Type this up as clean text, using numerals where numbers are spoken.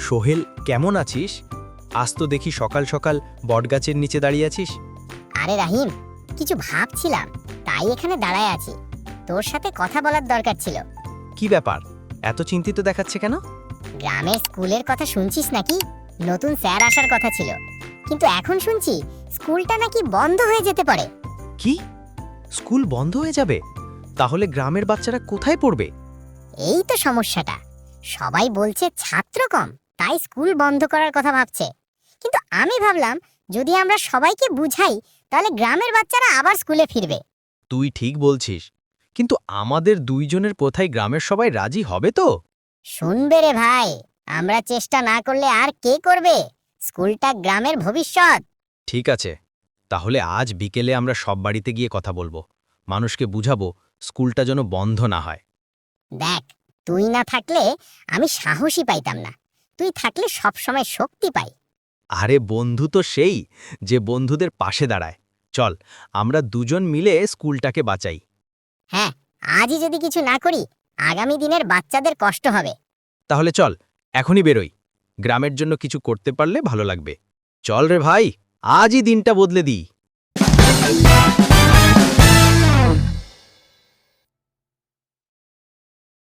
সোহেল, কেমন আছিস? আজ তো দেখি সকাল সকাল বটগাছের নিচে দাঁড়িয়ে আছিস। আরে রাহিম, কিছু ভাবছিলাম, তাই এখানে দাঁড়ায় আছি। তোর সাথে কথা বলার দরকার ছিল। কি ব্যাপার, এত চিন্তিত দেখাচ্ছে কেন? গ্রামের স্কুলের কথা শুনছিস নাকি? নতুন স্যার আসার কথা ছিল, কিন্তু এখন শুনছি স্কুলটা নাকি বন্ধ হয়ে যেতে পারে। কি, স্কুল বন্ধ হয়ে যাবে? তাহলে গ্রামের বাচ্চারা কোথায় পড়বে? এই তো সমস্যাটা। সবাই বলছে ছাত্র কম, তাই স্কুল বন্ধ করার কথা ভাবছে। কিন্তু আমি ভাবলাম, যদি আমরা সবাইকে বুঝাই, তাহলে গ্রামের বাচ্চারা আবার স্কুলে ফিরবে। তুই ঠিক বলছিস, কিন্তু আমাদের দুইজনের কথায় গ্রামের সবাই রাজি হবে তো? শুনবে রে ভাই, আমরা চেষ্টা না করলে আর কে করবে? স্কুলটা গ্রামের ভবিষ্যৎ। ঠিক আছে, তাহলে আজ বিকেলে আমরা সব বাড়িতে গিয়ে কথা বলবো, মানুষকে বুঝাবো স্কুলটা যেন বন্ধ না হয়। দেখ, তুই না থাকলে আমি সাহসই পাইতাম না। তুই থাকলে সবসময় শক্তি পাই। আরে বন্ধু তো সেই, যে বন্ধুদের পাশে দাঁড়ায়। চল, আমরা দুজন মিলে স্কুলটাকে বাঁচাই। হ্যাঁ, আজই যদি কিছু না করি, আগামী দিনের বাচ্চাদের কষ্ট হবে। তাহলে চল, এখনই বেরোই। গ্রামের জন্য কিছু করতে পারলে ভালো লাগবে। চল রে ভাই, আজই দিনটা বদলে দিই।